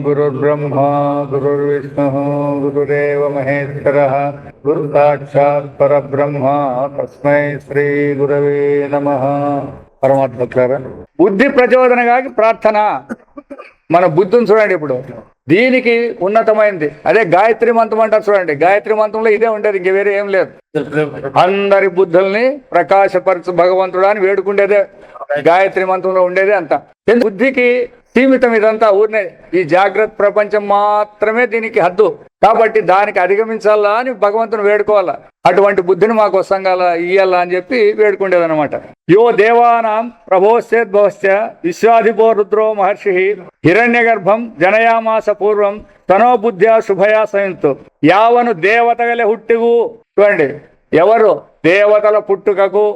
गुरुर्ब्रह्मा गुरुर्विष्णुः गुरुरेव महेश्वरः गुरु साक्षात् परब्रह्म तस्मै శ్రీ గురవే నమః. పరమాత్మకులారా, బుద్ధి ప్రచోదనగాకి ప్రార్థన. మన బుద్ధిని చూడండి, ఇప్పుడు దీనికి ఉన్నతమైంది అదే గాయత్రి మంత్రం అంటారు. చూడండి, గాయత్రి మంత్రంలో ఇదే ఉండేది, ఇంక వేరే ఏం లేదు. అందరి బుద్ధుల్ని ప్రకాశపరచు భగవంతుడు అని వేడుకుండేదే గాయత్రి మంత్రంలో ఉండేదే అంత. బుద్ధికి సీమితం ఇదంతా, ఊరినే ఈ జాగ్రత్త ప్రపంచం మాత్రమే దీనికి హద్దు. కాబట్టి దానికి అధిగమించాలా అని భగవంతుని వేడుకోవాలా. అటువంటి బుద్ధిని మాకు వసంగాల ఇయ్యాలా అని చెప్పి వేడుకుండేదనమాట. యో దేవానాం ప్రభోశ్చేద్భవశ్చ విశ్వాధిపో రుద్రో మహర్షి హిరణ్య గర్భం జనయామాస పూర్వం తనో బుద్ధ్యా శుభయా సంయుక్తు యావను దేవతగలే హుట్టిగు. చూడండి, ఎవరు దేవతల పుట్టుకకు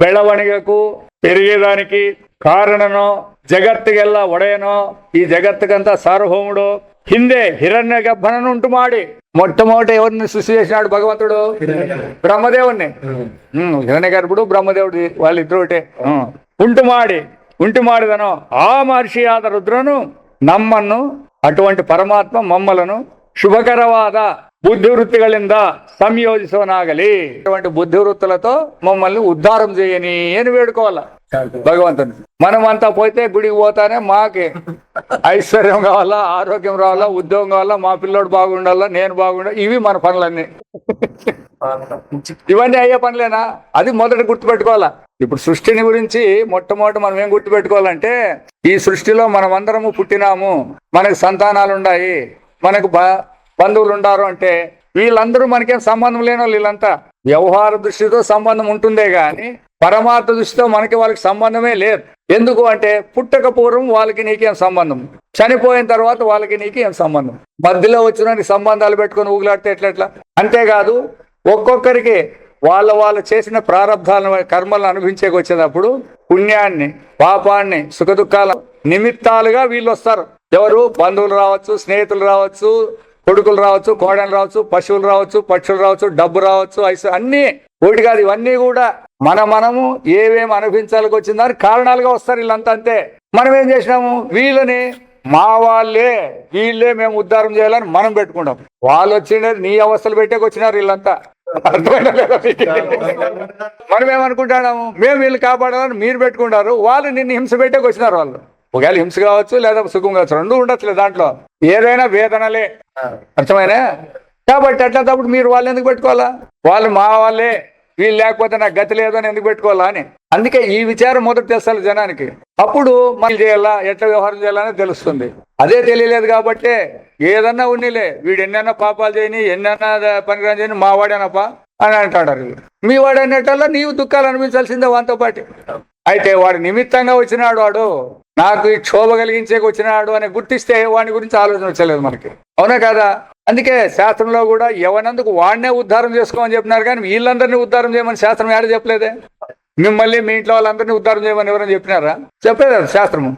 ಬೆಳವಣಿಗೆకు పెరిగేదానికి కారణనో జగತ್ತಿಗೆಲ್ಲ ಒಡೆಯನೋ ಈ జగత్తుకంతా సార్వభౌముడు ಹಿಂದೆ ಹಿರಣ್ಯ ಗರ್ಭನನ್ನು ಉಂಟು ಮಾಡಿ మొట్టమొదట ఎవరిని సృష్టి చేసినాడు భగవంతుడు? బ్రహ్మదేవుణ్ణి. హిరణ్య గర్భుడు బ్రహ్మదేవుడు వాళ్ళిద్దరు ఒకటే. ఉంಟು ಮಾಡಿದನು ಆ ಮಹರ್ಷಿಯಾದ ರುದ್ರನು ನಮ್ಮನ್ನು, ಅటువంటి పరమాత్మ మమ్మలను శుభకరవాದ బుద్ధివృత్తిಗಳಿಂದ సంయోజిసోనాగలి. అటువంటి బుద్ధివృత్తులతో మమ్మల్ని ఉద్ధారం చేయని అని వేడుకోవాలా భగవంతుని. మనమంతా పోతే గుడికి పోతానే మాకి ఐశ్వర్యం కావాలా, ఆరోగ్యం రావాలా, ఉద్యోగం కావాలా, మా పిల్లోడు బాగుండాలా, నేను బాగుండాలి, ఇవి మన పనులన్నీ. ఇవన్నీ అయ్యే పనులేనా? అది మొదట గుర్తుపెట్టుకోవాలా. ఇప్పుడు సృష్టిని గురించి మొట్టమొదటి మనం ఏం గుర్తుపెట్టుకోవాలంటే, ఈ సృష్టిలో మనం అందరము పుట్టినాము, మనకు సంతానాలు ఉన్నాయి, మనకు బంధువులు ఉండారు అంటే వీళ్ళందరూ మనకేం సంబంధం లేని వాళ్ళు. వీళ్ళంతా వ్యవహార దృష్టితో సంబంధం ఉంటుందే గాని పరమార్థ దృష్టితో మనకి వాళ్ళకి సంబంధమే లేదు. ఎందుకు అంటే పుట్టక పూర్వం వాళ్ళకి నీకేం సంబంధం, చనిపోయిన తర్వాత వాళ్ళకి నీకేం సంబంధం, మధ్యలో వచ్చిన సంబంధాలు పెట్టుకొని ఊగులాడితే ఎట్లెట్లా? అంతేకాదు, ఒక్కొక్కరికి వాళ్ళు చేసిన ప్రారంధాలను కర్మలను అనుభవించేకి వచ్చేటప్పుడు పుణ్యాన్ని పాపాన్ని సుఖదుఖాల నిమిత్తాలుగా వీళ్ళు వస్తారు. ఎవరు? బంధువులు రావచ్చు, స్నేహితులు రావచ్చు, కొడుకులు రావచ్చు, కోడలు రావచ్చు, పశువులు రావచ్చు, పక్షులు రావచ్చు, డబ్బు రావచ్చు, అన్నీ ఒకటి కాదు. ఇవన్నీ కూడా మనము ఏమేమి అనుభవించాలకు వచ్చిందని కారణాలుగా వస్తారు వీళ్ళంతా. అంతే. మనం ఏం చేసినాము? వీళ్ళని మా వీళ్ళే మేము ఉద్ధారం చేయాలని మనం పెట్టుకుంటాం. వాళ్ళు వచ్చిండేది నీ అవస్థలు పెట్టేకి వచ్చినారు వీళ్ళంతా. అర్థమైనా లేదా? మనం ఏమనుకుంటున్నాము? మేము వీళ్ళు కాపాడాలని మీరు పెట్టుకుంటారు, వాళ్ళు నిన్ను హింస పెట్టేకి వచ్చినారు. వాళ్ళు ఒకవేళ హింస కావచ్చు లేదా సుఖం కావచ్చు, రెండు ఉండొచ్చులే. దాంట్లో ఏదైనా వేదనలే. అర్థమైనా? కాబట్టి అట్లాంటప్పుడు మీరు వాళ్ళు ఎందుకు పెట్టుకోవాలా? వాళ్ళు మా వాళ్ళే, వీళ్ళు లేకపోతే నాకు గతి లేదు అని ఎందుకు పెట్టుకోవాలా అని. అందుకే ఈ విచారం మొదటి తెస్తారు జనానికి. అప్పుడు మళ్ళీ చేయాలా, ఎట్లా వ్యవహారం చేయాలని తెలుస్తుంది. అదే తెలియలేదు కాబట్టి ఏదన్నా ఉన్నిలే, వీడు ఎన్నైనా పాపాలు చేయని, ఎన్నైనా పనికిరాని చేయని, మా వాడేనప్పా అని అంటాడారు. మీ వాడు అనేటల్లా నీవు దుఃఖాలు అనిపించాల్సిందే వాంతో పాటు. అయితే వాడు నిమిత్తంగా వచ్చినాడు, వాడు నాకు ఈ క్షోభ కలిగించేకి వచ్చినాడు అని గుర్తిస్తే వాడి గురించి ఆలోచన వచ్చలేదు మనకి. అవునా కదా? అందుకే శాస్త్రంలో కూడా ఎవనందుకు వాడినే ఉద్ధారం చేసుకోమని చెప్పినారు, కానీ వీళ్ళందరినీ ఉద్ధారం చేయమని శాస్త్రం ఏడ చెప్పలేదే. మిమ్మల్ని మీ ఇంట్లో వాళ్ళందరినీ ఉద్ధారం చేయమని ఎవరైనా చెప్పినారా? చెప్పలేదు శాస్త్రము.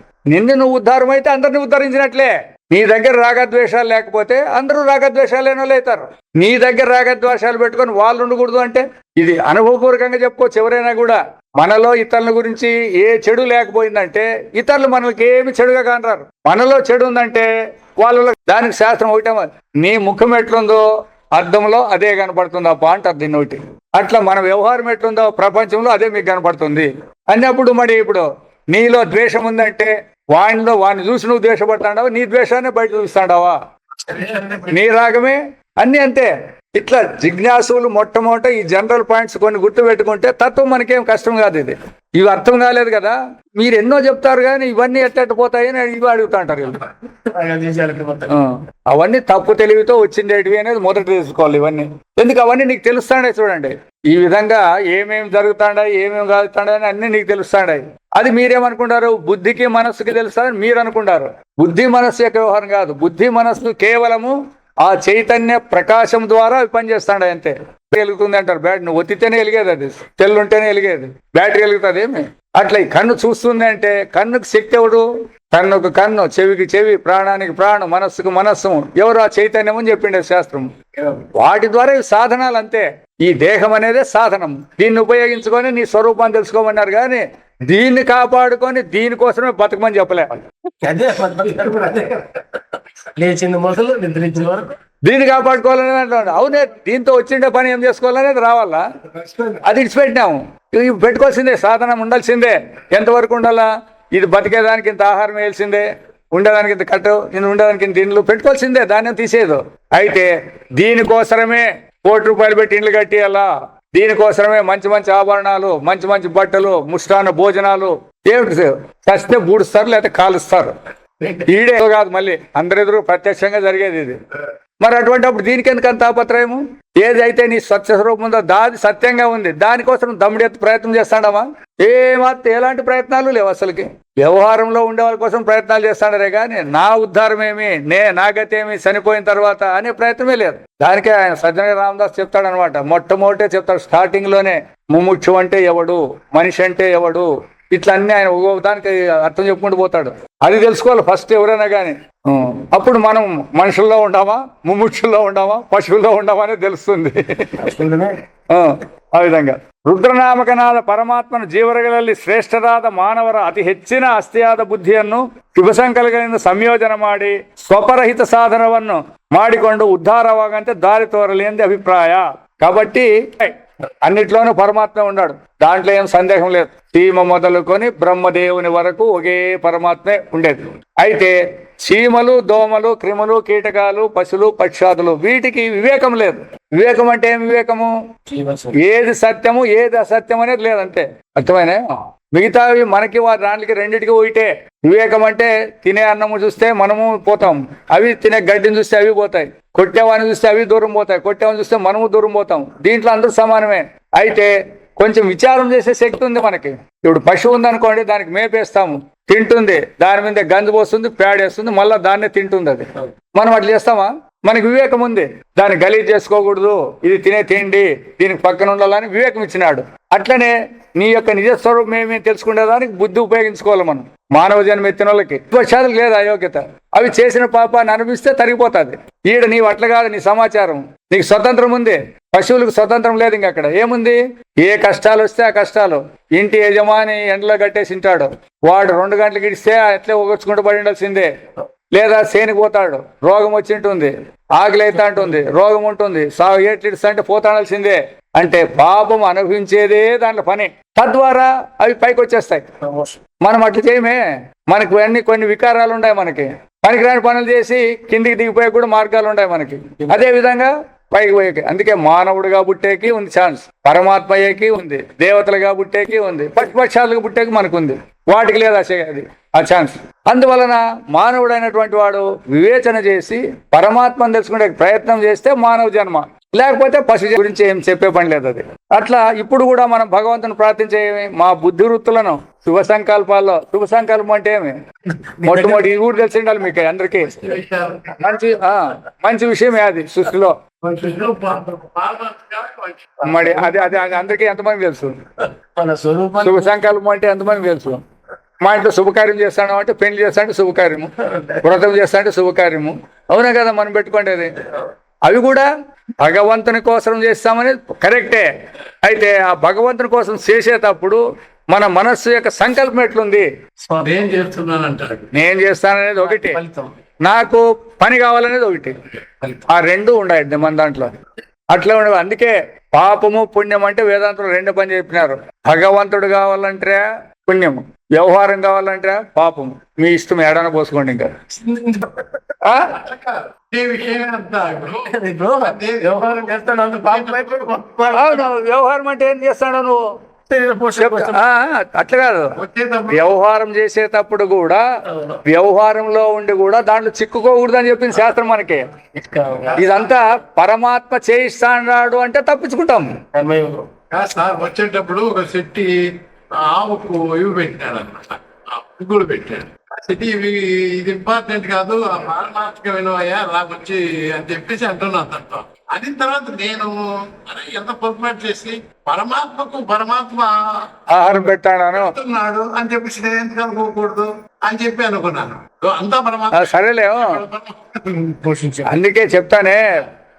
నువ్వు ఉద్ధారం అయితే అందరినీ ఉద్ధరించినట్లే. నీ దగ్గర రాగద్వేషాలు లేకపోతే అందరూ రాగద్వేషాలు లేని వాళ్ళు అవుతారు. నీ దగ్గర రాగద్వేషాలు పెట్టుకొని వాళ్ళు ఉండకూడదు అంటే ఇది అనుభవపూర్వకంగా చెప్పుకోవచ్చు. ఎవరైనా కూడా మనలో ఇతరుల గురించి ఏ చెడు లేకపోయిందంటే ఇతరులు మనకి ఏమి చెడుగా కానరారు. మనలో చెడు ఉందంటే వాళ్ళలో దానికి శాస్త్రం ఒకటే, నీ ముఖం ఎట్లుందో అర్థంలో అదే కనపడుతుంది అప్ప అంటారు దీన్ని ఒకటి. అట్లా మన వ్యవహారం ఎట్లుందో ప్రపంచంలో అదే మీకు కనపడుతుంది అన్నప్పుడు మరి ఇప్పుడు నీలో ద్వేషం ఉందంటే వాడిని చూసి నువ్వు ద్వేషపడతాడావా? నీ ద్వేషాన్ని బయట చూస్తాడావా? నీ రాగమే అన్నీ అంతే. ఇట్లా జిజ్ఞాసులు మొట్టమొదట ఈ జనరల్ పాయింట్స్ కొన్ని గుర్తు పెట్టుకుంటే తత్వం మనకేం కష్టం కాదు. ఇవి అర్థం కాలేదు కదా, మీరు ఎన్నో చెప్తారు కానీ ఇవన్నీ ఎట్ట పోతాయని ఇవి అడుగుతా అంటారు. అవన్నీ తప్పు తెలివితో వచ్చిండేటివి అనేది మొదట తెలుసుకోవాలి. ఇవన్నీ ఎందుకు? అవన్నీ నీకు తెలుస్తాడే. చూడండి, ఈ విధంగా ఏమేమి జరుగుతాడాయి, ఏమేమి కాదుతాడాయి అని అన్ని నీకు తెలుస్తాడాయి. అది మీరేమనుకుంటారు? బుద్ధికి మనస్సుకి తెలుస్తారని మీరు అనుకుంటారు. బుద్ధి మనస్సు యొక్క వ్యవహారం కాదు. బుద్ధి మనస్సు కేవలము ఆ చైతన్య ప్రకాశం ద్వారా అవి పనిచేస్తాడు అంతే. వెలుగుతుంది అంటారు, బ్యాటరీ నువ్వు ఒత్తితేనే వెలిగేది, అది తెల్లు ఉంటేనే వెలిగేది, బ్యాటరీ వెలుగుతుంది ఏమి. అట్లా ఈ కన్ను చూస్తుంది అంటే కన్నుకు శక్తి ఎవడు? కన్నుకు కన్ను, చెవికి చెవి, ప్రాణానికి ప్రాణం, మనస్సుకు మనస్సు ఎవరు? ఆ చైతన్యం అని చెప్పిండే శాస్త్రం. వాటి ద్వారా ఇవి సాధనాలు అంతే. ఈ దేహం అనేదే సాధనం. దీన్ని ఉపయోగించుకొని నీ స్వరూపాన్ని తెలుసుకోమన్నారు, కానీ దీన్ని కాపాడుకొని దీనికోసమే బతకమని చెప్పలే. లేచింది మొదలు నిద్రించిన వరకు దీన్ని కాపాడుకోవాలనేది అంటాడు. అవునే, దీంతో వచ్చిండే పని ఏం చేసుకోవాలనేది రావాలా, అది ఇడిచిపెట్టినాము. ఇవి పెట్టుకోవాల్సిందే, సాధనం ఉండాల్సిందే. ఎంతవరకు ఉండాలా? ఇది బతికేదానికి ఇంత ఆహారం వేయాల్సిందే, ఉండేదానికి ఇంత కట్టు, నేను ఉండేదానికి ఇంత ఇండ్లు పెట్టుకోవాల్సిందే, దాన్ని తీసేదు. అయితే దీనికోసమే ₹1,00,00,000 పెట్టి ఇండ్లు కట్టియాలా, దీనికోసమే మంచి మంచి ఆభరణాలు, మంచి మంచి బట్టలు, ముష్టాన భోజనాలు. ఏమిటి చస్తే బూడుస్తారు, లేకపోతే కాలుస్తారు. ఈడే కాదు, మళ్ళీ అందరెదురు ప్రత్యక్షంగా జరిగేది ఇది. మరి అటువంటి అప్పుడు దీనికి ఎందుకంత తాపత్రయము? ఏదైతే నీ స్వచ్ఛస్వరూపం ఉందో దాది సత్యంగా ఉంది, దానికోసం దమ్ముడెత్తు ప్రయత్నం చేస్తాడమా? ఎలాంటి ప్రయత్నాలు లేవు అసలుకి. వ్యవహారంలో ఉండే వాళ్ళ కోసం ప్రయత్నాలు చేస్తాడరే కానీ నా ఉద్ధారం ఏమి, నా గతి ఏమి చనిపోయిన తర్వాత అనే ప్రయత్నమే లేదు. దానికే ఆయన సజ్జన రామదాస్ చెప్తాడనమాట. మొట్టమొదటే చెప్తాడు స్టార్టింగ్ లోనే, ముముక్షు అంటే ఎవడు, మనిషి అంటే ఎవడు, ఇట్లా అన్ని ఆయన దానికి అర్థం చెప్పుకుంటూ పోతాడు. అది తెలుసుకోవాలి ఫస్ట్ ఎవరైనా కానీ. అప్పుడు మనం మనుషుల్లో ఉండామా, ముముక్షుల్లో ఉండామా, పశువుల్లో ఉండామా అనేది తెలుస్తుంది. ಆ ವಿಧಂಗ ರುದ್ರನಾಮಕನಾದ ಪರಮಾತ್ಮನ ಜೀವರಗಳಲ್ಲಿ ಶ್ರೇಷ್ಠರಾದ ಮಾನವರ ಅತಿ ಹೆಚ್ಚಿನ ಅಸ್ಥಿಯಾದ ಬುದ್ಧಿಯನ್ನು ಶುಭ ಸಂಕಲ್ಪಗಳಿಂದ ಸಂಯೋಜನೆ ಮಾಡಿ ಸ್ವಪರಹಿತ ಸಾಧನವನ್ನು ಮಾಡಿಕೊಂಡು ಉದ್ಧಾರವಾಗಂತೆ దారి తోరలి అని అభిప్రాయ. కాబట్టి అన్నిట్లోనూ పరమాత్మ ఉన్నాడు, దాంట్లో ఏం సందేహం లేదు. చీమ మొదలుకొని బ్రహ్మదేవుని వరకు ఒకే పరమాత్మే ఉండేది. అయితే చీమలు, దోమలు, క్రిములు, కీటకాలు, పశువులు, పక్షాదులు వీటికి వివేకం లేదు. వివేకం అంటే ఏం వివేకము? ఏది సత్యము ఏది అసత్యం అనేది లేదంటే అర్థమైనా. మిగతావి మనకి దానికి రెండింటికి ఒకటే. వివేకం అంటే తినే అన్నము చూస్తే మనము పోతాం, అవి తినే గడ్డిని చూస్తే అవి పోతాయి, కొట్టేవాడిని చూస్తే అవి దూరం పోతాయి, కొట్టేవాడిని చూస్తే మనము దూరం పోతాం. దీంట్లో అందరూ సమానమే. అయితే కొంచెం విచారం చేసే శక్తి ఉంది మనకి. ఇప్పుడు పశువు ఉందనుకోండి, దానికి మేపేస్తాము, తింటుంది, దాని మీద గంజు పోస్తుంది, పేడేస్తుంది, మళ్ళీ దాన్నే తింటుంది. అది మనం అట్లా చేస్తామా? మనకి వివేకం ఉంది, దాన్ని గలీజ్ చేసుకోకూడదు, ఇది తినే తిండి, దీనికి పక్కన ఉండాలని వివేకం ఇచ్చినాడు. అట్లనే నీ యొక్క నిజస్వరూపం ఏమీ తెలుసుకునేదానికి బుద్ధి ఉపయోగించుకోవాలి మనం. మానవ జన్మ ఎత్తిన వాళ్ళకి వర్షాలకు లేదు అయోగ్యత. అవి చేసిన పాపాన్ని అనిపిస్తే తరిగిపోతుంది. ఈడ నీవు అట్లా కాదు, నీ సమాచారం, నీకు స్వతంత్రం ఉంది. పశువులకు స్వతంత్రం లేదు. ఇంక అక్కడ ఏముంది? ఏ కష్టాలు వస్తే ఆ కష్టాలు. ఇంటి యజమాని ఎండలో కట్టేసి ఉంటాడు, వాడు 2 గంటలకు ఇడిస్తే అట్లే ఒగర్చుకుంటూ పడి ఉండాల్సిందే. లేదా సేనికి పోతాడు, రోగం వచ్చి ఉంటుంది, ఆకలి అయితే అంటుంది, రోగం ఉంటుంది, సాగు ఏట్లిడిస్తా అంటే పోతాడాల్సిందే. అంటే పాపం అనుభవించేదే దాంట్లో పని. తద్వారా అవి పైకి వచ్చేస్తాయి. మనం అట్లా చేయమే. మనకు అన్ని కొన్ని వికారాలు ఉన్నాయి, మనకి పనికిరాని పనులు చేసి కిందికి దిగిపోయే కూడా మార్గాలు ఉన్నాయి మనకి. అదే విధంగా పైకి పోయేకి. అందుకే మానవుడిగా పుట్టేకి ఉంది ఛాన్స్, పరమాత్మయ్యకి ఉంది, దేవతలుగా పుట్టేకి ఉంది, పక్షుపక్షాలుగా పుట్టేకి మనకు ఉంది. వాటికి లేదు అది ఆ ఛాన్స్. అందువలన మానవుడైనటువంటి వాడు వివేచన చేసి పరమాత్మను తెలుసుకునే ప్రయత్నం చేస్తే మానవ జన్మ, లేకపోతే పశు గురించి ఏం చెప్పే పని లేదు. అది అట్లా ఇప్పుడు కూడా మనం భగవంతుని ప్రార్థించే మా బుద్ధి వృత్తులను శుభ సంకల్పాల్లో, శుభ సంకల్పం అంటే ఏమి మొట్టమొదటి ఇది కూడా తెలిసి ఉండాలి మీకు అందరికీ. మంచి విషయమే అది సృష్టిలో. మరి అది అందరికీ ఎంతమంది తెలుసు? శుభ సంకల్పం అంటే ఎంతమంది తెలుసు? మా ఇంట్లో శుభకార్యం చేస్తాను అంటే, పెళ్లి చేస్తానంటే శుభకార్యము, వ్రతం చేస్తానంటే శుభకార్యము. అవునా కదా మనం పెట్టుకునేది? అవి కూడా భగవంతుని కోసం చేస్తామనేది కరెక్టే. అయితే ఆ భగవంతుని కోసం చేసేటప్పుడు మన మనస్సు యొక్క సంకల్పం ఎట్లుంది? నేను చేస్తాననేది ఒకటి, నాకు పని కావాలనేది ఒకటి. ఆ 2 ఉండాలి మన దాంట్లో. అట్లా ఉండవు. అందుకే పాపము పుణ్యం అంటే వేదాంతంలో 2 పని చెప్పినారు. భగవంతుడు కావాలంటే పుణ్యము, వ్యవహారం కావాలంటే పాపం. మీ ఇష్టం ఏడాన పోసుకోండి. ఇంకా వ్యవహారం అంటే ఏం చేస్తాడు నువ్వు? అట్లా కాదు. వ్యవహారం చేసేటప్పుడు కూడా వ్యవహారంలో ఉండి కూడా దాంట్లో చిక్కుకోకూడదు అని చెప్పింది శాస్త్రం మనకి. ఇదంతా పరమాత్మ చేయిస్తాడు అంటే తప్పించుకుంటాం. వచ్చేటప్పుడు ఒక శెట్టి ఆవుకు ఇవి పెట్టాడు అనమాట, పుగ్గులు పెట్టాడు. ఇది ఇంపార్టెంట్ కాదు, ఆ పారమార్థిక విలువయ్యా రాకొచ్చి అని చెప్పేసి అంటున్నాను తనతో. అది తర్వాత నేను అరే ఎంత పొరపాటు చేసి పరమాత్మ ఆహారం పెట్టాను అంటున్నాడు అని చెప్పేసి నేను ఎందుకు అనుకోకూడదు అని చెప్పి అనుకున్నాను. అంతా పరమాత్మ సరేలే పోషించారు. అందుకే చెప్తానే,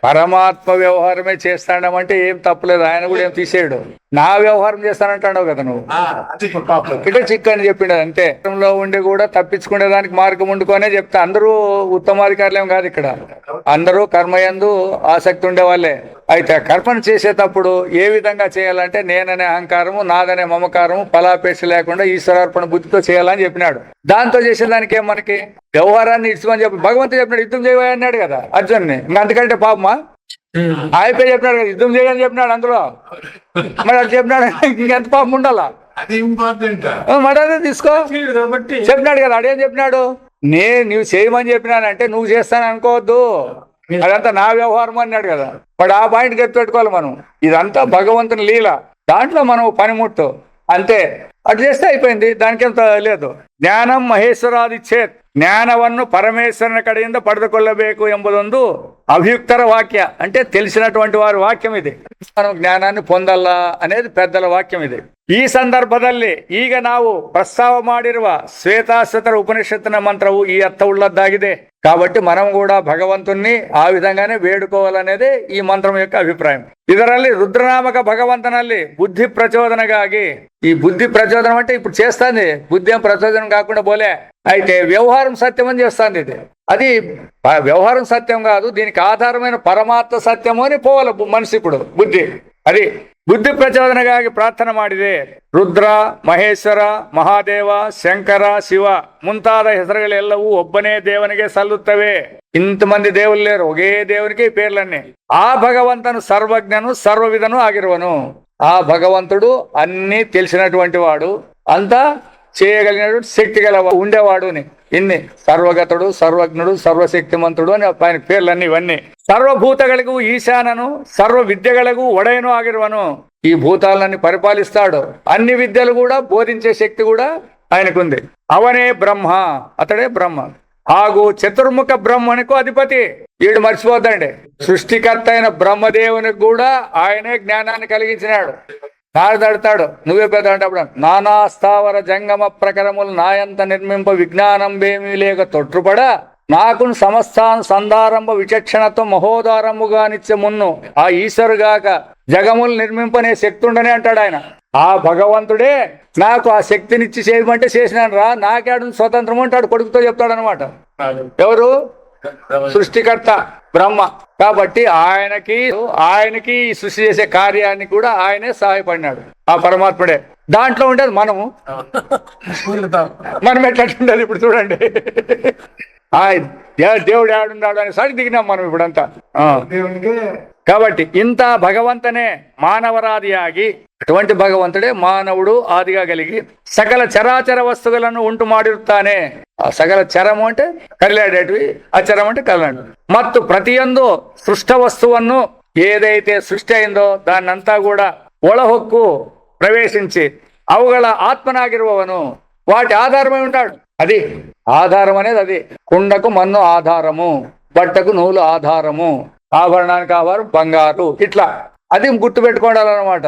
పరమాత్మ వ్యవహారమే చేస్తాడమంటే ఏం తప్పులేదు, ఆయన కూడా ఏం తీసేయడు. నా వ్యవహారం చేస్తానంటాడు కదా నువ్వు, అది ఇటే చిక్కు అని చెప్పిండు అంతే. లో ఉండి కూడా తప్పించుకునే దానికి మార్గం వండుకొనే చెప్తా. అందరూ ఉత్తమాధికారులేం కాదు ఇక్కడ, అందరూ కర్మయందు ఆసక్తి ఉండే వాళ్ళే. అయితే కర్మను చేసేటప్పుడు ఏ విధంగా చేయాలంటే నేననే అహంకారము, నాదనే మమకారము, ఫలాపేక్ష లేకుండా ఈశ్వరార్పణ బుద్ధితో చేయాలని చెప్పినాడు. దాంతో చేసేదానికి ఏం మనకి వ్యవహారాన్ని ఇష్టమని చెప్పి భగవంతుడు చెప్పినాడు, యుద్ధం చేయవా అన్నాడు కదా అర్జున్ని. ఇంకా అంతకంటే పాపమా? అయిపోయి చెప్పినాడు కదా యుద్ధం చేయని చెప్పినాడు అందులో. మరి అది చెప్పినాడు, ఇంకెంత పాపం ఉండాలా? అది ఇంపార్టెంట్. మరి అదే తీసుకో కాబట్టి చెప్పినాడు కదా. అడేం చెప్పినాడు, నువ్వు చేయమని చెప్పినానంటే నువ్వు చేస్తాను అనుకోవద్దు, అదంతా నా వ్యవహారం అన్నాడు కదా. వాడు ఆ పాయింట్ గుర్తుపెట్టుకోవాలి మనం. ఇదంతా భగవంతుని లీల, దాంట్లో మనం పనిముట్టు అంతే. అటు చేస్తే అయిపోయింది, దానికేంత లేదు. ಜ್ಞಾನಂ ಮಹೇಶ್ವರಾದಿ ಚೇತ್ ಜ್ಞಾನವನ್ನು ಪರಮೇಶ್ವರನ ಕಡೆಯಿಂದ ಪಡೆದುಕೊಳ್ಳಬೇಕು ಎಂಬುದೊಂದು అభియుక్తర వాక్య, అంటే తెలిసినటువంటి వారి వాక్యం ఇది. మనం జ్ఞానాన్ని పొందల్లా అనేది పెద్దల వాక్యం ఇది. ಈ ಸಂದರ್ಭದಲ್ಲಿ ಈಗ ನಾವು ಪ್ರಸ್ತಾವ ಮಾಡಿರುವ ಶ್ವೇತಾಶ್ವತರ ಉಪನಿಷತ್ತಿನ ಮಂತ್ರವು ಈ ಅರ್ಥವುಳ್ಳದ್ದಾಗಿದೆ. కాబట్టి మనం కూడా భగవంతుణ్ణి ఆ విధంగానే వేడుకోవాలనేది ఈ మంత్రం యొక్క అభిప్రాయం. ಇದರಲ್ಲಿ ರುದ್ರನಾಮಕ ಭಗವಂತನಲ್ಲಿ ಬುದ್ಧಿ ಪ್ರಚೋದನಗಾಗಿ, ఈ బుద్ధి ప్రచోదనం అంటే ఇప్పుడు చేస్తాంది, బుద్ధి ఏం ప్రచోదనం కాకుండా పోలే. అయితే వ్యవహారం సత్యం అని చేస్తాంది ఇది. అది వ్యవహారం సత్యం కాదు, దీనికి ఆధారమైన పరమాత్మ సత్యము అని పోవాలి మనిషి ఇప్పుడు బుద్ధి. అది ಬುದ್ಧಿ ಪ್ರಚೋದನೆಗಾಗಿ ಪ್ರಾರ್ಥನೆ ಮಾಡಿದೆ. ರುದ್ರ, ಮಹೇಶ್ವರ, ಮಹಾದೇವ, ಶಂಕರ, ಶಿವ ಮುಂತಾದ ಹೆಸರುಗಳೆಲ್ಲವೂ ಒಬ್ಬನೇ ದೇವನಿಗೆ ಸಲ್ಲುತ್ತವೆ. ಇಂತమంది దేవుళ్ళు లేరు, ఒకే దేవునికి పేర్లన్నీ. ఆ భగవంతును సర్వజ్ఞను సర్వవిధను ఆగిరువను. ఆ భగవంతుడు అన్నీ తెలిసినటువంటి వాడు, అంతా చేయగలిగినటువంటి శక్తి గల ఉండేవాడు. ఇన్ని సర్వగతుడు, సర్వజ్ఞుడు, సర్వశక్తిమంతుడు అని ఆయన పేర్లన్నీ ఇవన్నీ. సర్వభూతಗಳಿಗೂ ఈశానను సర్వ విద్యಗಳಿಗೂ ಒಡೆಯನು ಆಗಿರುವನು. ఈ భూతాలన్నీ పరిపాలిస్తాడు, అన్ని విద్యలు కూడా బోధించే శక్తి కూడా ఆయనకుంది. అవనే బ్రహ్మ, అతడే బ్రహ్మ. ಹಾಗೂ చతుర్ముఖ బ్రహ్మణికు అధిపతి. వీడు మర్చిపోద్దండి, సృష్టికర్త అయిన బ్రహ్మదేవునికి కూడా ఆయనే జ్ఞానాన్ని కలిగించినాడు. నారదడతాడు, నువ్వే పెద్ద అంటే అప్పుడు నానా స్థావర జంగమ ప్రకరములు నాయంత నిర్మింప విజ్ఞానం బేమీ లేక తొట్టుపడ నాకు సమస్తాన్ సందారంభ విచక్షణతో మహోదారముగా నిత్య మున్ను. ఆ ఈశ్వరుగాక జగములు నిర్మింపనే శక్తి ఉండనే అంటాడు ఆయన. ఆ భగవంతుడే నాకు ఆ శక్తినిచ్చి చేయమంటే చేసినాను రా, నాకేడు స్వతంత్రం అంటాడు, కొడుకుతో చెప్తాడు అనమాట. ఎవరు? సృష్టికర్త బ్రహ్మ. కాబట్టి ఆయనకి ఈ సృష్టి చేసే కార్యాన్ని కూడా ఆయనే సహాయపడినాడు, ఆ పరమాత్ముడే. దాంట్లో ఉండేది మనము, మనం ఎట్లా ఇప్పుడు చూడండి. దేవుడు ఆడున్నాడు అని సరి దిగినాం మనం ఇప్పుడంతా. కాబట్టి ఇంత భగవంతనే మానవరాదియాగి, అటువంటి భగవంతుడే మానవుడు ఆదిగా కలిగి సకల చరాచర వస్తువులను ఉంటూ ಮಾಡಿರುತ್ತಾನೆ. ఆ సకల చరము అంటే కదిలాడేటివి, అచరం అంటే కదలాడు. ಮತ್ತು ಪ್ರತಿಯೊಂದು ಸೃಷ್ಟ ವಸ್ತುವನ್ನು ఏదైతే సృష్టి అయిందో దాన్నంతా కూడా ಒಳಹೊಕ್ಕು ప్రవేశించి అವುಗಳ ఆత్మనాగిరువను, వాటి ఆధారమై ఉంటాడు. అది ఆధారం అనేది అది. కుండకు మన్ను ఆధారము, బట్టకు నూలు ఆధారము, ఆభరణానికి ఆధారం బంగారు. ఇట్లా అది గుర్తుపెట్టుకోవాలన్నమాట.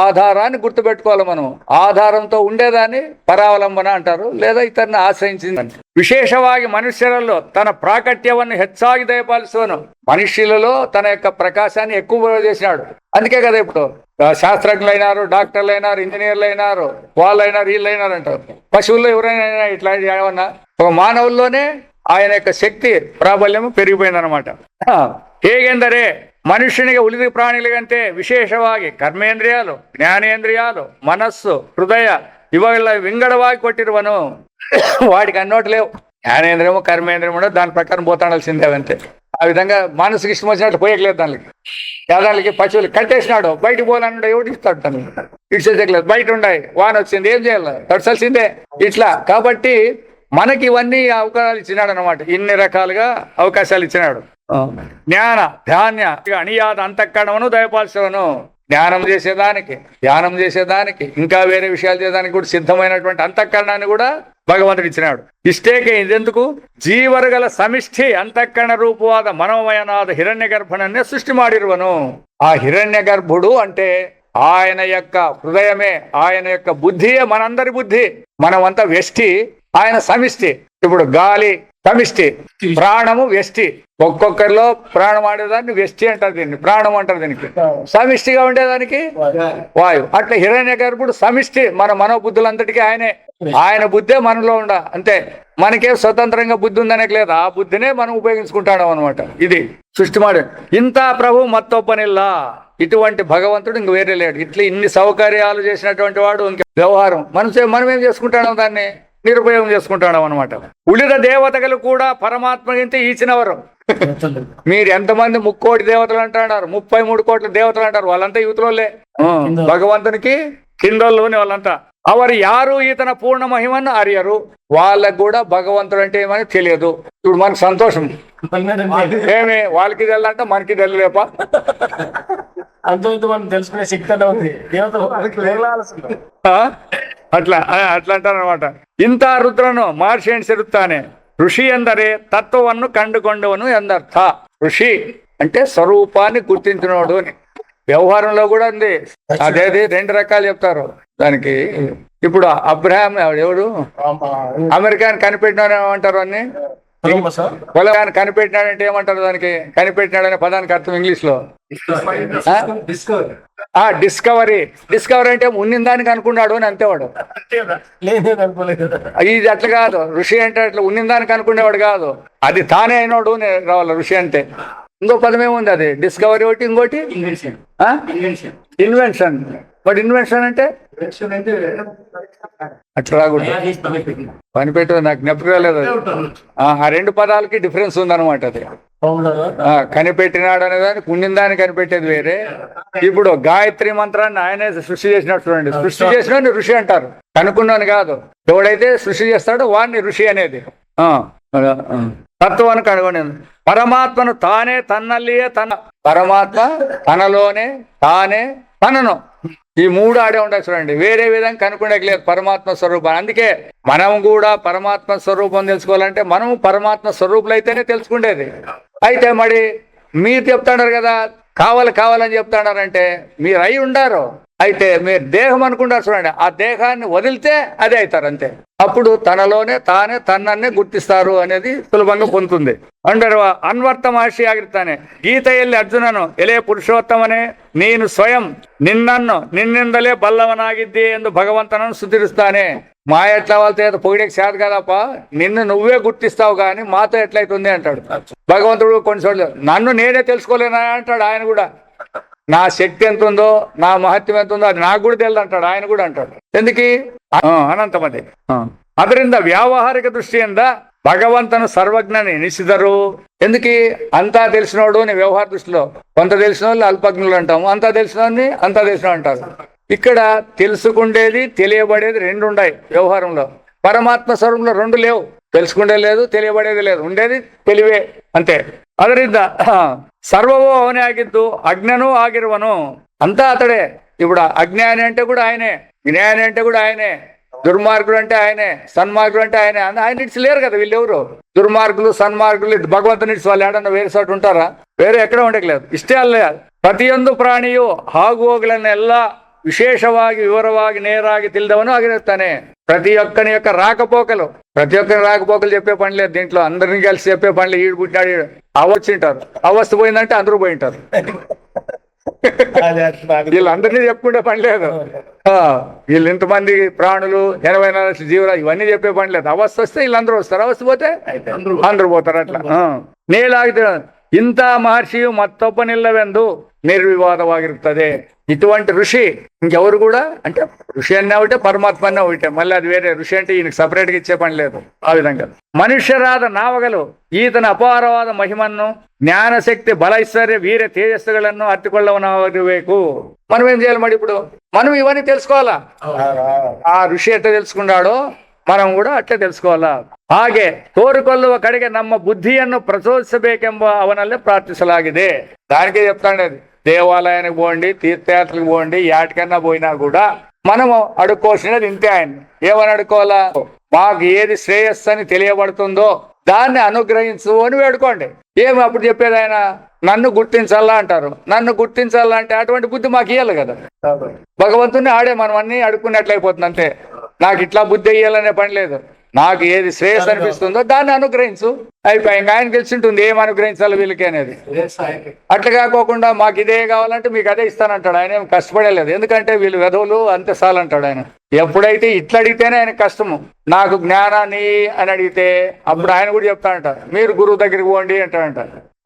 ఆధారాన్ని గుర్తుపెట్టుకోవాలి మనం. ఆధారంతో ఉండేదాన్ని పరావలంబన అంటారు, లేదా ఇతరుని ఆశ్రయించిందని. విశేషವಾಗಿ మనుష్యులలో తన ప్రాకట్యವನ್ನು ಹೆಚ್ಚಾಗಿ దయపాలిస్తును. మనుష్యులలో తన యొక్క ప్రకాశాన్ని ఎక్కువ చేసినాడు. అందుకే కదా ఇప్పుడు శాస్త్రజ్ఞులు అయినారు, డాక్టర్లు అయినారు, ఇంజనీర్లు అయినారు, వాళ్ళు అయినారు, వీళ్ళు అయినారు అంటారు. పశువుల్లో ఎవరైనా ఇట్లా ఏమన్నా, ఒక మానవుల్లోనే ఆయన యొక్క శక్తి ప్రాబల్యము పెరిగిపోయిందనమాట. ಹೇಗೆಂದರೆ ಮನುಷ್ಯನಿಗೆ ಉಳಿದ ಪ್ರಾಣಿಗಳಿಗಂತೆ ವಿಶೇಷವಾಗಿ ಕರ್ಮೇಂದ್ರಿಯಾಲು, ಜ್ಞಾನೇಂದ್ರಿಯಾಲು, ಮನಸ್ಸು, ಹೃದಯ ಇವೆಲ್ಲ ವಿಂಗಡವಾಗಿ ಕೊಟ್ಟಿರುವನು. వాడికి అన్నోటి లేవు. జ్ఞానేంద్రియము కర్మేంద్రియము దాని ప్రకారం పోతాడాల్సిందే అంతే. ఆ విధంగా మనసుకి ఇష్టం వచ్చినట్టు పోయట్లేదు. దానికి పశువులు కట్టేసినాడు, బయటకు పోవాలన్నాడు, ఎవరికి ఇస్తాడు? తను ఇడ్చేయట్లేదు. బయట ఉండాయి, వాన వచ్చింది, ఏం చేయాలి? తడసాల్సిందే. ఇట్లా కాబట్టి మనకి ఇవన్నీ అవకాశాలు ఇచ్చినాడు అనమాట. ఇన్ని రకాలుగా అవకాశాలు ఇచ్చినాడు. జ్ఞాన ధాన్య అణియాద అంతఃకరణమును దయపాల్సవను. జ్ఞానం చేసేదానికి, ధ్యానం చేసేదానికి, ఇంకా వేరే విషయాలు చేసేదానికి కూడా సిద్ధమైనటువంటి అంతఃకరణాన్ని కూడా భగవంతుడు ఇచ్చినాడు. ఇష్టేకే ఇదెందుకు జీవరుగల సమిష్టి అంతఃకరణ రూపవాద మనోమయనాథ హిరణ్య గర్భనన్నే సృష్టి మాడిరువను. ఆ హిరణ్య గర్భుడు అంటే ఆయన యొక్క హృదయమే, ఆయన యొక్క బుద్ధియే మనందరి బుద్ధి. మనమంతా వ్యష్టి, ఆయన సమిష్టి. ఇప్పుడు గాలి సమిష్టి, ప్రాణము వ్యష్టి. ఒక్కొక్కరిలో ప్రాణం ఆడేదాన్ని వ్యష్టి అంటారు, దీన్ని ప్రాణం అంటారు. దీనికి సమిష్టిగా ఉండేదానికి వాయువు. అట్లా హిరణ్య గర్భుడు సమిష్టి, మన మనోబుద్ధులంతటికీ ఆయనే. ఆయన బుద్ధే మనలో ఉండ అంతే. మనకే స్వతంత్రంగా బుద్ధి ఉందనేది లేదు, ఆ బుద్ధినే మనం ఉపయోగించుకుంటాం అనమాట. ఇది సృష్టి మాడే ఇంత ప్రభు మత్తొప్పనిల్లా. ఇటువంటి భగవంతుడు ఇంక వేరే లేడు. ఇట్లా ఇన్ని సౌకర్యాలు చేసినటువంటి వాడు ఇంక వ్యవహారం మనం ఏం చేసుకుంటాం, దాన్ని నిరుపయోగం చేసుకుంటాం అనమాట. ఉళిద దేవతలు కూడా పరమాత్మ గింత ఈచినవరు. మీరు ఎంతమంది 3 కోటి దేవతలు అంటున్నారు, 33 కోట్ల దేవతలు అంటారు, వాళ్ళంతా యువతలోలే, భగవంతునికి కిందోళ్ళు వాళ్ళంతా. అవరు యారు ఈతన పూర్ణ మహిమను అరియరు. వాళ్ళకు కూడా భగవంతుడు అంటే ఏమని తెలియదు. ఇప్పుడు మనకు సంతోషం ఏమి, వాళ్ళకి తెలియాలంటే మనకి తెలియలేప. అంత మనం తెలుసుకునే శక్తి అంటే ఉంది అట్లా అంటారు అనమాట. ఇంత రుద్రను మహర్షి సెరుತ್ತಾನೆ ఋషి ఎందరే తత్వವನ್ನು కండుకొండవను ఎందర్థ. ఋషి అంటే స్వరూపాన్ని గుర్తించినోడు అని. వ్యవహారంలో కూడా ఉంది. అదేది 2 రకాలు చెప్తారు దానికి. ఇప్పుడు అబ్రహాం ఎవడు అమెరికాని కనిపెట్టినాడు ఏమంటారు అన్ని, పొలాన్ని కనిపెట్టినాడంటే ఏమంటారు దానికి, కనిపెట్టినాడు అనే పదానికి అర్థం ఇంగ్లీష్ లో డిస్కవరీ అంటే ఉన్నిన దానికి అనుకున్నాడు అని అంతేవాడు. ఇది అట్లా కాదు. ఋషి అంటే అట్లా ఉన్నిన దానికి అనుకునేవాడు కాదు, అది తానే అయినోడు రావాలి ఋషి అంటే. ఇంకో పదం ఏముంది, అది డిస్కవరీ ఒకటి, ఇంకోటి ఇన్వెన్షన్. బట్ ఇన్వెన్షన్ అంటే అట్లా రాకూడదు. పనిపెట్టు నాకు జ్ఞాపకం రాలేదు. ఆ 2 పదాలకి డిఫరెన్స్ ఉందన్నమాట. అది కనిపెట్టినాడు అనేదానికి ఉండిన దాన్ని కనిపెట్టేది వేరే. ఇప్పుడు గాయత్రి మంత్రాన్ని ఆయనే సృష్టి చేసినట్టు చూడండి. సృష్టి చేసిన ఋషి అంటారు, కనుక్కున్నాను కాదు. ఎవడైతే సృష్టి చేస్తాడో వాడిని ఋషి అనేది. తత్వాన్ని కనుగొని పరమాత్మను తానే తన్నల్లియే పరమాత్మ తనలోనే తానే తనను, ఈ 3 ఆడే ఉంటాయి చూడండి. వేరే విధంగా కనుక్కునేలేదు పరమాత్మ స్వరూపం. అందుకే మనం కూడా పరమాత్మ స్వరూపం తెలుసుకోవాలంటే మనము పరమాత్మ స్వరూపులు అయితేనే తెలుసుకుండేది. అయితే మరి మీరు చెప్తున్నారు కదా కావాలని చెప్తున్నారంటే మీరు అయి ఉండారు. అయితే మీరు దేహం అనుకుంటారు చూడండి, ఆ దేహాన్ని వదిలితే అదే అవుతారు అంతే. అప్పుడు తనలోనే తానే తన్నన్నే గుర్తిస్తారు అనేది సులభంగా పొందుతుంది. ಅಂಡರ ಅನ್ವರ್ಥ ಮಹರ್ಷಿ ಆಗಿರ್ತಾನೆ. ಗೀತೆಯಲ್ಲಿ ಅರ್ಜುನನು ಎಲೆ ಪುರುಷೋತ್ತಮನೇ ನೀನು ಸ್ವಯಂ ನಿನ್ನಿಂದಲೇ ಬಲ್ಲವನಾಗಿದ್ದೆ ಎಂದು ಭಗವಂತನನ್ನು ಸ್ತುತಿಸ್ತಾನೆ. మాయ ఎట్లా వాళ్ళతో పొగిడేకి చేత కదప్ప, నిన్ను నువ్వే గుర్తిస్తావు కానీ మాతో ఎట్లయితుంది అంటాడు భగవంతుడు. కొన్ని చోట్ల నన్ను నేనే తెలుసుకోలేనా అంటాడు ఆయన కూడా. నా శక్తి ఎంత ఉందో, నా మహత్యం ఎంత ఉందో అది నాకు కూడా తెలియదు అంటాడు ఆయన కూడా అంటాడు. ఎందుకు అనంతమది. ಅದರಿಂದ ವ್ಯಾವಹಾರಿಕ ದೃಷ್ಟಿಯಿಂದ భగవంతును సర్వజ్ఞని ఎనిసిదరు. ఎందుకు అంతా తెలిసినోడు నీ వ్యవహార దృష్టిలో. కొంత తెలిసిన వాళ్ళు అల్పజ్ఞులు అంటాము, అంతా తెలిసినోడిని అంతా తెలిసిన అంటారు. ఇక్కడ తెలుసుకుండేది తెలియబడేది 2 ఉన్నాయి వ్యవహారంలో. పరమాత్మ స్వరూపంలో 2 లేవు. తెలుసుకుండే లేదు, తెలియబడేది లేదు, ఉండేది తెలివే అంతే. ಅದರಿಂದ సర్వవో అవనే ಆಗಿದ್ದು అజ్ఞను ಆಗಿರುವನು అంతా అతడే. ఇప్పుడు అజ్ఞాని అంటే కూడా ఆయనే, జ్ఞాని అంటే కూడా ఆయనే, దుర్మార్గుడు అంటే ఆయనే, సన్మార్గుడు అంటే ఆయనే. ఆయన ఇట్స్ లేరు కదా వీళ్ళెవరు. దుర్మార్గులు సన్మార్గులు భగవంతుని ఇట్స్ వాళ్ళు ఏడన్నా వేరే చోటు ఉంటారా? వేరే ఎక్కడ ఉండట్లేదు. ಇಷ್ಟೇ ಅಲ್ಲ, ಪ್ರತಿಯೊಂದು ಪ್ರಾಣಿಯು ಆಗುವೋಗಳನ್ನೆಲ್ಲ ವಿಶೇಷವಾಗಿ ವಿವರವಾಗಿ ನೇರಾಗಿ ತಿಳಿದವನು ಆಗಿರುತ್ತಾನೆ. ప్రతి ఒక్కని యొక్క రాకపోకలు చెప్పే పని లేదు దీంట్లో. అందరినీ కలిసి చెప్పే పని ఈడు పుట్టినాడు అవ్వచ్చింటారు, అవస్థ పోయిందంటే అందరూ పోయింటారు. వీళ్ళందరినీ చెప్పుకుంటే పని లేదు. వీళ్ళు ఇంతమంది ప్రాణులు 84 లక్షల జీవరాశి ఇవన్నీ చెప్పే పని లేదు. అవస్థ వస్తే వీళ్ళందరూ వస్తారు, అవస్థ పోతే అందరూ పోతారు. అట్లా నేలాగితే ఇంత మహర్షియు మತ್ತೊಬ್ಬನಿಲ್ಲವೆಂದು ನಿರ್ವಿವಾದವಾಗಿರುತ್ತದೆ. ఇటువంటి ఋషి ఇంకెవరు కూడా, అంటే ఋషి అన్న ఒకటే, పరమాత్మ అన్న ఒకటే. మళ్ళీ అది వేరే. ఋషి అంటే ఈయనకి సపరేట్గా ఇచ్చే పని లేదు. ఆ విధంగా ಮನುಷ್ಯರಾದ ನಾವಗಲು ಈತನ ಅಪಾರವಾದ ಮಹಿಮನ್ನು ಜ್ಞಾನಶಕ್ತಿ ಬಲ ಐಶ್ವರ್ಯ ವೀರ್ಯ ತೇಜಸ್ಸುಗಳನ್ನು ಅರ್ಥಕೊಳ್ಳವನಾಗಬೇಕು. మనం ఏం చేయాలి మరి? ఇప్పుడు మనం ఇవన్నీ తెలుసుకోవాలా. ఆ ఋషి ఎట్లా తెలుసుకున్నాడో మనం కూడా అట్లే తెలుసుకోవాలా. ಹಾಗೆ ತೋರಿಕೊಳ್ಳುವ ಕಡೆಗೆ ನಮ್ಮ ಬುದ್ಧಿಯನ್ನು ಪ್ರಚೋದಿಸಬೇಕೆಂಬ ಅವನಲ್ಲೇ ಪ್ರಾರ್ಥಿಸಲಾಗಿದೆ. దానికే చెప్తాండేది దేవాలయానికి పోండి, తీర్థయాత్రలకు పోండి, యాటికన్నా పోయినా కూడా మనము అడుక్కోవాల్సినది ఇంతే. ఆయన ఏమని అడుక్కోవాలా? మాకు ఏది శ్రేయస్సు అని తెలియబడుతుందో దాన్ని అనుగ్రహించు అని వేడుకోండి. ఏమి అప్పుడు చెప్పేది ఆయన? నన్ను గుర్తించాలా అంటారు. నన్ను గుర్తించాలా అంటే అటువంటి బుద్ధి మాకు ఇవ్వాలి కదా. భగవంతుని ఆడే మనం అన్ని అడుక్కున్నట్లయిపోతుంది అంతే. నాకు ఇట్లా బుద్ధి ఇయ్యాలనే పని లేదు. నాకు ఏది శ్రేయస్ అనిపిస్తుందో దాన్ని అనుగ్రహించు అయిపోయి. ఇంకా ఆయన గెలిచింటుంది ఏం అనుగ్రహించాలి వీళ్ళకి అనేది. అట్లా కాకోకుండా మాకు ఇదే కావాలంటే మీకు అదే ఇస్తానంటాడు. ఆయన ఏం కష్టపడలేదు, ఎందుకంటే వీళ్ళు వెధవులు అంతే చాలంటాడు ఆయన. ఎప్పుడైతే ఇట్లా అడిగితేనే ఆయన కష్టము. నాకు జ్ఞానాన్ని అని అడిగితే అప్పుడు ఆయన కూడా చెప్తానంట, మీరు గురువు దగ్గరికి పోండి అంటాడంట.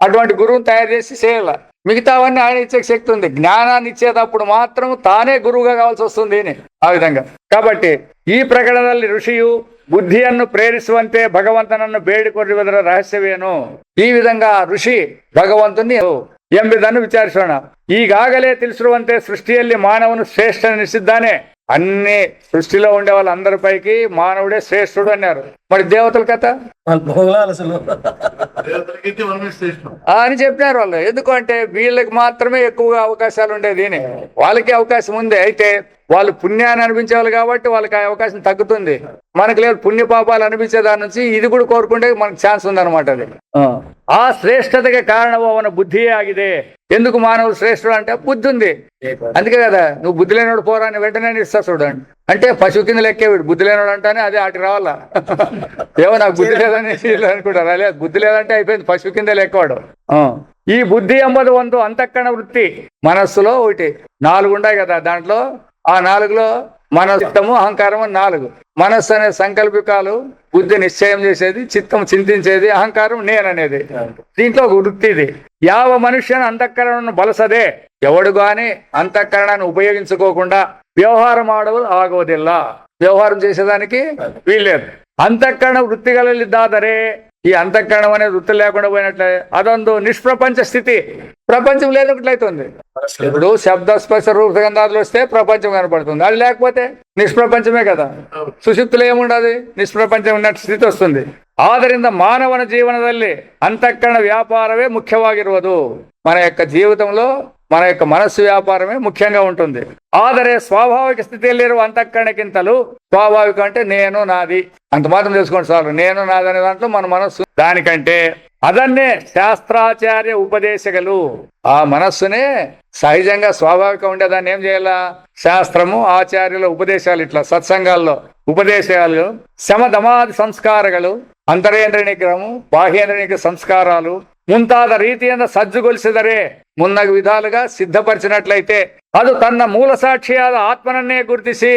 అటువంటి గురువుని తయారు చేసి చేయాల. మిగతావన్నీ ఆయన ఇచ్చే శక్తి ఉంది. జ్ఞానాన్ని ఇచ్చేటప్పుడు మాత్రం తానే గురువుగా కావాల్సి వస్తుంది ఆ విధంగా. కాబట్టి ಈ ಪ್ರಕರಣದಲ್ಲಿ ಋಷಿಯು ಬುದ್ಧಿಯನ್ನು ಪ್ರೇರಿಸುವಂತೆ ಭಗವಂತನನ್ನು ಬೇಡಿಕೊಳ್ಳುವುದರ ರಹಸ್ಯವೇನು? ಈ ವಿಧಂగా ಋಷಿ ಭಗವಂತನೇ ಎಂಬುದನ್ನು ವಿಚಾರಿಸೋಣ. ಈಗಾಗಲೇ ತಿಳಿಸಿರುವಂತೆ ಸೃಷ್ಟಿಯಲ್ಲಿ ಮಾನವನು ಶ್ರೇಷ್ಠನೆನಿಸಿದ್ದಾನೆ. అన్ని సృష్టిలో ఉండే వాళ్ళందరిపైకి మానవుడే శ్రేష్ఠుడు అన్నారు. మరి దేవతల కథ అని చెప్పినారు వాళ్ళు. ఎందుకంటే వీళ్ళకి మాత్రమే ఎక్కువగా అవకాశాలు ఉండేది. వాళ్ళకి అవకాశం ఉంది. అయితే వాళ్ళు పుణ్యాన్ని అనిపించేవాళ్ళు కాబట్టి వాళ్ళకి ఆ అవకాశం తగ్గుతుంది. మనకు లేదు. పుణ్య పాపాలు అనిపించే దాని నుంచి ఇది కూడా కోరుకుంటే మనకు ఛాన్స్ ఉందన్నమాట. అది ఆ శ్రేష్టతకి కారణం ಅವನ బుద్ధియే ఆగిదే. ఎందుకు మానవుడు శ్రేష్ఠుడు అంటే బుద్ధి ఉంది. అందుకే కదా నువ్వు బుద్ధి లేనోడు పోరా అని వెంటనే ఇస్తా చూడండి. అంటే పశువు కింద లెక్కేవాడు బుద్ధి లేనోడు అంటానే అదే ఆటి రావాలా. ఏమో నాకు బుద్ధి లేదని అనుకుంటారు. అదే బుద్ధి లేదంటే అయిపోయింది, పశువు కింద లెక్కవాడు. ఈ బుద్ధి ఎంబది ಒಂದು అంతఃకరణ వృత్తి. మనస్సులో ఒకటి 4 ఉంటాయి కదా. దాంట్లో ఆ 4లో మనస్తము అహంకారము 4. మనస్సు అనే సంకల్పికాలు, బుద్ధి నిశ్చయం చేసేది, చిత్తం చింతించేది, అహంకారం నేననేది. దీంట్లో ఒక వృత్తి ఇది. యావ మనుష్యను అంతఃకరణను బలసదే. ఎవడు గాని అంతఃకరణాన్ని ఉపయోగించుకోకుండా వ్యవహారం ఆడవలు ఆగోదిల్ల. వ్యవహారం చేసేదానికి వీల్లేదు. అంతఃకరణ వృత్తిగలిದ್ದಾదరే. ఈ అంతఃకరణం అనే వృత్తి లేకుండా పోయినట్లే అదొంದು నిష్ప్రపంచ స్థితి. ప్రపంచం లేనట్లయితుంది. ఇప్పుడు శబ్ద స్పర్శ రూపగంధాదులు వస్తే ప్రపంచం కనపడుతుంది. అది లేకపోతే నిష్ప్రపంచమే కదా. ಸುಷುಪ್ತಿలో ఏముండదు, నిష్ప్రపంచం ఉన్నట్టు స్థಿತಿ వస్తుంది. ಆದ್ದರಿಂದ ಮಾನವನ ಜೀವನದಲ್ಲಿ ಅಂತಃಕರಣ ವ್ಯಾಪಾರವೇ ಮುಖ್ಯವಾಗಿರುವುದು. మన యొక్క జీవితంలో మన యొక్క మనస్సు వ్యాపారమే ముఖ్యంగా ఉంటుంది. ಆದರೆ స్వాభావిక స్థితియಲ್ಲಿರುವ అంతఃకరణకింతలు, స్వాభావిక అంటే నేను నాది అంత మాత్రం తెలుసుకోండి చాలు. నేను నాది అనే దాంట్లో మన మనస్సు, దానికంటే ಅದನ್ನೇ శాస్త్రాచార్య ఉపదేశగలు. ఆ మనస్సునే సహజంగా స్వాభావికంగా ఉండేదాన్ని ఏం చేయాలా? శాస్త్రము, ఆచార్యుల ఉపదేశాలు, ఇట్లా సత్సంగాల్లో ఉపదేశాలు, శమధమాది సంస్కారಗಳು, ಅಂತರೇಂದ್ರ ನಿಗ್ರಹము, బాహ్యేంద్ర నిగ్రహ సంస్కారాలు ಮುಂತಾದ ರೀತಿಯಿಂದ ಸಜ್ಜುಗೊಳಿಸಿದರೆ, ಮುನ್ನಗ ವಿಧಾలుగా సిద్ధపరిచినట్లయితే ಅದು ತನ್ನ ಮೂಲ సాక్షిಯಾದ ఆత్మనన్నే గుర్తిసి.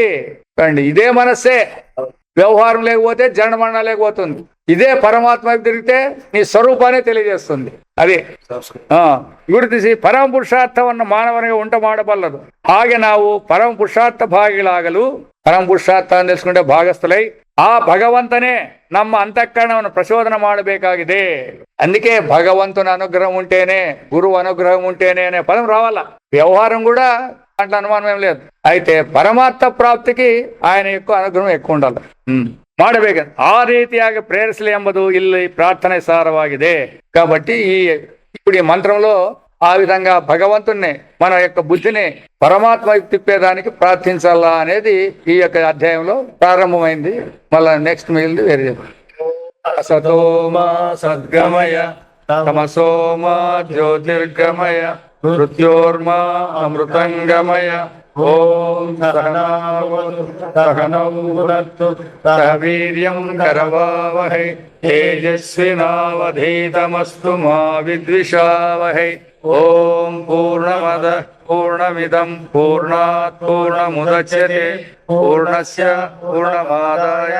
ఇదే మనస్సే. వ్యవహారం లేకపోతే జనమరణ లేకపోతుంది. ఇదే పరమాత్మ వైపు తిరిగితే నీ స్వరూపాన్ని తెలియజేస్తుంది. అది ಗುರುತಿಸಿ ಪರಮ ಪುರುಷಾರ್ಥವನ್ನು ಮಾನವನಿಗೆ ಉಂಟು ಮಾಡಬಲ್ಲದು. ಹಾಗೆ ನಾವು ಪರಮ ಪುರುಷಾರ್ಥ ಭಾಗಿಗಳಾಗಲು, ಪರಮ ಪುರುಷಾರ್ಥ ಅಂತ తెలుసుకుంటే భాగస్థులై ఆ భగవంతనే ನಮ್ಮ అంతఃకరణವನ್ನು ప్రచోదన ಮಾಡಬೇಕಾಗಿದೆ. అందుకే భగవంతుని అనుగ్రహం ఉంటేనే, గురువు అనుగ్రహం ఉంటేనే అనే పదం రావాలా. వ్యవహారం కూడా దాంట్లో అనుమానం ఏం లేదు. అయితే పరమార్థ ప్రాప్తికి ఆయన ఎక్కువ అనుగ్రహం ఎక్కువ ఉండాలి, ಮಾಡಬೇಕು. ಆ ರೀತಿಯಾಗಿ ಪ್ರೇರಿಸಲಿ ಎಂಬುದು ಇಲ್ಲಿ ಪ್ರಾರ್ಥನೆ ಸಾರವಾಗಿದೆ. కాబట్టి ఇప్పుడు ఈ మంత్రంలో ఆ విధంగా భగవంతుణ్ణి, మన యొక్క బుద్ధిని పరమాత్మ తిప్పేదానికి ప్రార్థించాలా అనేది ఈ యొక్క అధ్యాయంలో ప్రారంభమైంది. మళ్ళా నెక్స్ట్ మిగిలింది వేరే. అసతోమా సద్గమయ తమసోమా జ్యోతిర్గమయ మృత్యోర్మా అమృతంగమయ. ఓం సహనౌ భునత్తు సహ వీర్యం కరవావహై తేజస్వినావధీతమస్తు మా విద్విషావహై. ఓం పూర్ణమద పూర్ణమిదం పూర్ణాత్ పూర్ణముదచ్యతే పూర్ణస్య పూర్ణమాదాయ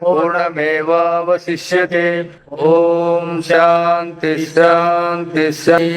పూర్ణమేవావశిష్యతే. ఓం శాంతి శాంతి శాంతి.